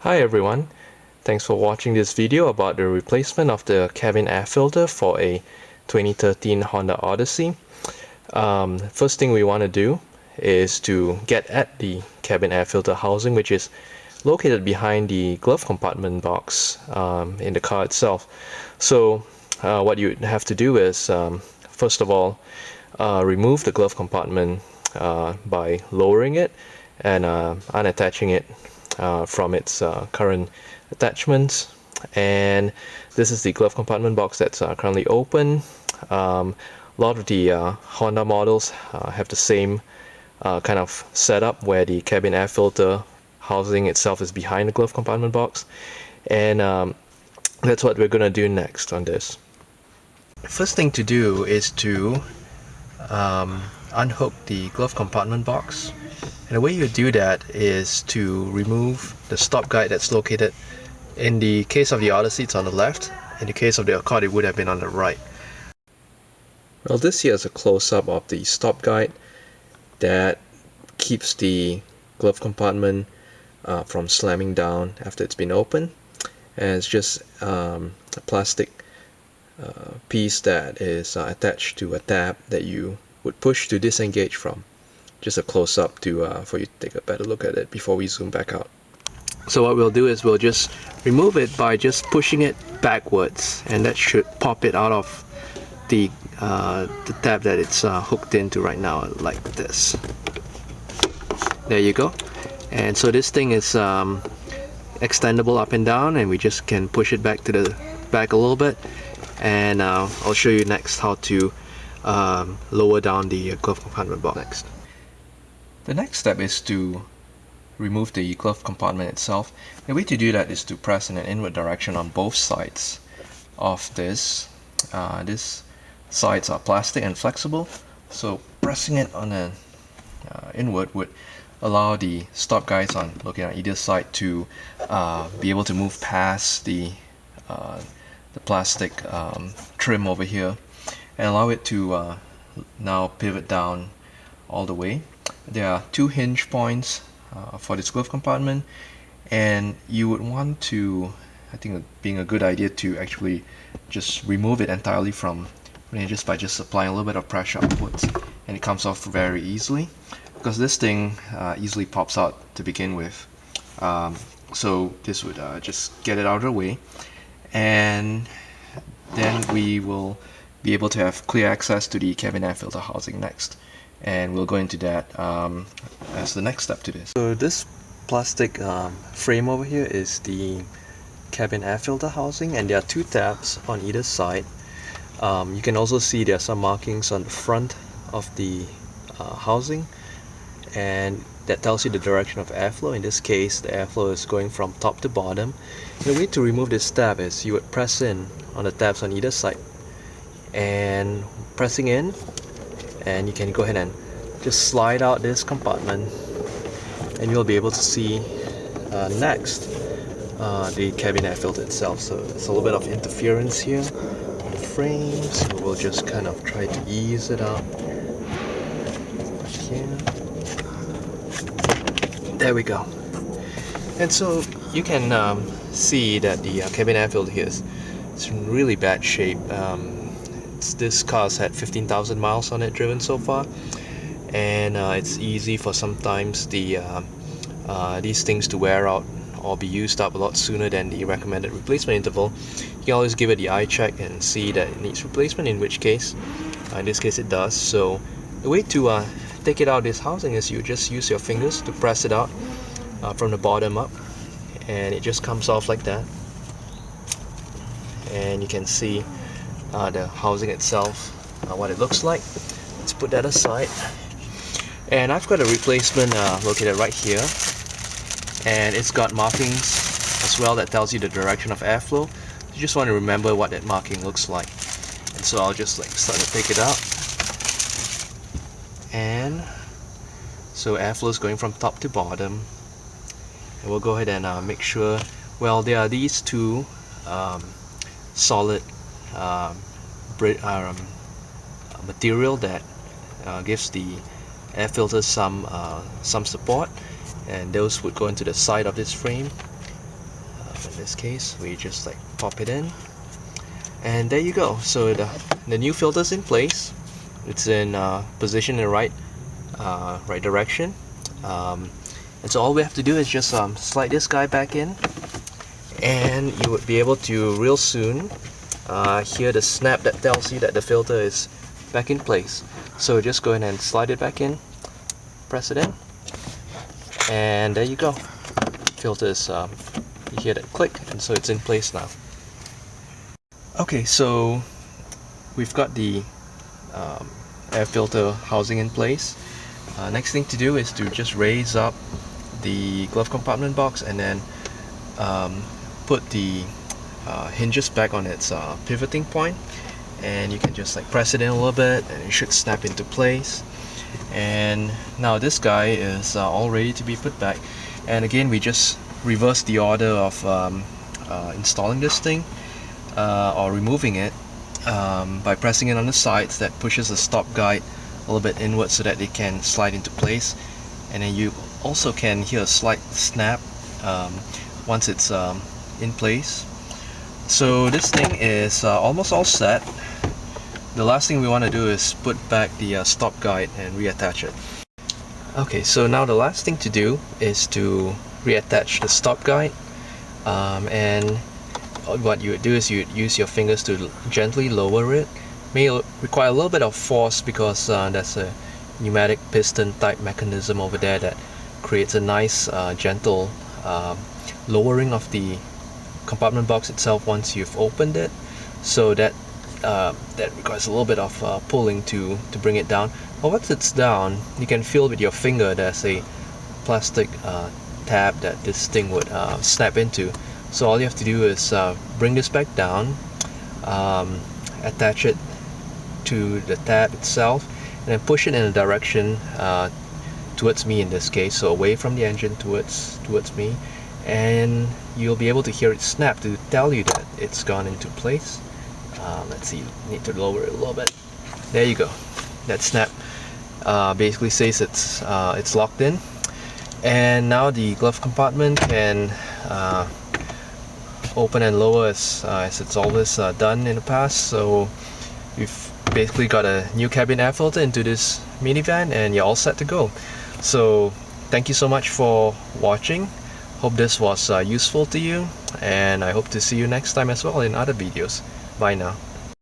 Hi everyone, thanks for watching this video about the replacement of the cabin air filter for a 2013 Honda Odyssey. First thing we want to do is to get at the cabin air filter housing, which is located behind the glove compartment box in the car itself. So what you have to do is, first of all, remove the glove compartment by lowering it and unattaching it from its current attachments. And this is the glove compartment box that's currently open. A lot of the Honda models have the same kind of setup where the cabin air filter housing itself is behind the glove compartment box, and that's what we're gonna do next on this. First thing to do is to unhook the glove compartment box. And the way you do that is to remove the stop guide that's located. In the case of the Odyssey, it's on the left. In the case of the Accord, it would have been on the right. Well, this here is a close-up of the stop guide that keeps the glove compartment from slamming down after it's been opened. And it's just a plastic piece that is attached to a tab that you would push to disengage from. Just a close-up to for you to take a better look at it before we zoom back out. So what we'll do is we'll just remove it by just pushing it backwards, and that should pop it out of the tab that it's hooked into right now, like this. There you go. And so this thing is extendable up and down, and we just can push it back to the back a little bit, and I'll show you next how to lower down the glove compartment box next. The next step is to remove the glove compartment itself. The way to do that is to press in an inward direction on both sides of this. These sides are plastic and flexible, so pressing it on an inward would allow the stop guides on looking at either side to be able to move past the plastic trim over here and allow it to now pivot down all the way. There are two hinge points for this glove compartment, and you would want to, I think it being a good idea to actually just remove it entirely from just by just applying a little bit of pressure upwards, and it comes off very easily because this thing easily pops out to begin with. So this would just get it out of the way, and then we will be able to have clear access to the cabin air filter housing next, and we'll go into that as the next step to this. So this plastic frame over here is the cabin air filter housing, and there are two tabs on either side. You can also see there are some markings on the front of the housing, and that tells you the direction of airflow. In this case, the airflow is going from top to bottom. The way to remove this tab is you would press in on the tabs on either side, and pressing in, and you can go ahead and just slide out this compartment, and you'll be able to see next the cabin air filter itself. So there's a little bit of interference here on the frame, so we'll just kind of try to ease it out here. There we go. And so you can see that the cabin air filter here is in really bad shape. This car's had 15,000 miles on it driven so far, and it's easy for sometimes these things to wear out or be used up a lot sooner than the recommended replacement interval. You can always give it the eye check and see that it needs replacement, in which case, in this case it does. So the way to take it out of this housing is you just use your fingers to press it out from the bottom up, and it just comes off like that. And you can see the housing itself, what it looks like. Let's put that aside. And I've got a replacement located right here, and it's got markings as well that tells you the direction of airflow. You just want to remember what that marking looks like. And so I'll just start to take it out, and so airflow is going from top to bottom. And we'll go ahead and make sure, well, there are these two solid material that gives the air filter some support, and those would go into the side of this frame. In this case, we just like pop it in, and there you go. So the new filter's in place. It's in position in the right direction, and so all we have to do is just slide this guy back in, and you would be able to real soon hear the snap that tells you that the filter is back in place. So just go ahead and slide it back in, press it in, and there you go. Filters, you hear that click, and so it's in place now. Okay, so we've got the air filter housing in place. Next thing to do is to just raise up the glove compartment box and then put the hinges back on its pivoting point, and you can just like press it in a little bit and it should snap into place. And now this guy is all ready to be put back, and again we just reverse the order of installing this thing or removing it by pressing it on the sides. That pushes the stop guide a little bit inward so that it can slide into place, and then you also can hear a slight snap once it's in place. So this thing is almost all set. The last thing we want to do is put back the stop guide and reattach it. Okay, so now the last thing to do is to reattach the stop guide, and what you would do is you would use your fingers to gently lower it. May require a little bit of force because there's a pneumatic piston type mechanism over there that creates a nice gentle lowering of the compartment box itself once you've opened it. So that requires a little bit of pulling to bring it down. But once it's down, you can feel with your finger there's a plastic tab that this thing would snap into. So all you have to do is bring this back down, attach it to the tab itself, and then push it in a direction towards me in this case, so away from the engine towards me, and you'll be able to hear it snap to tell you that it's gone into place. Let's see, need to lower it a little bit. There you go. That snap basically says it's locked in, and now the glove compartment can open and lower as it's always done in the past. So we've basically got a new cabin air filter into this minivan, and you're all set to go. So thank you so much for watching. Hope this was useful to you, and I hope to see you next time as well in other videos. Bye now.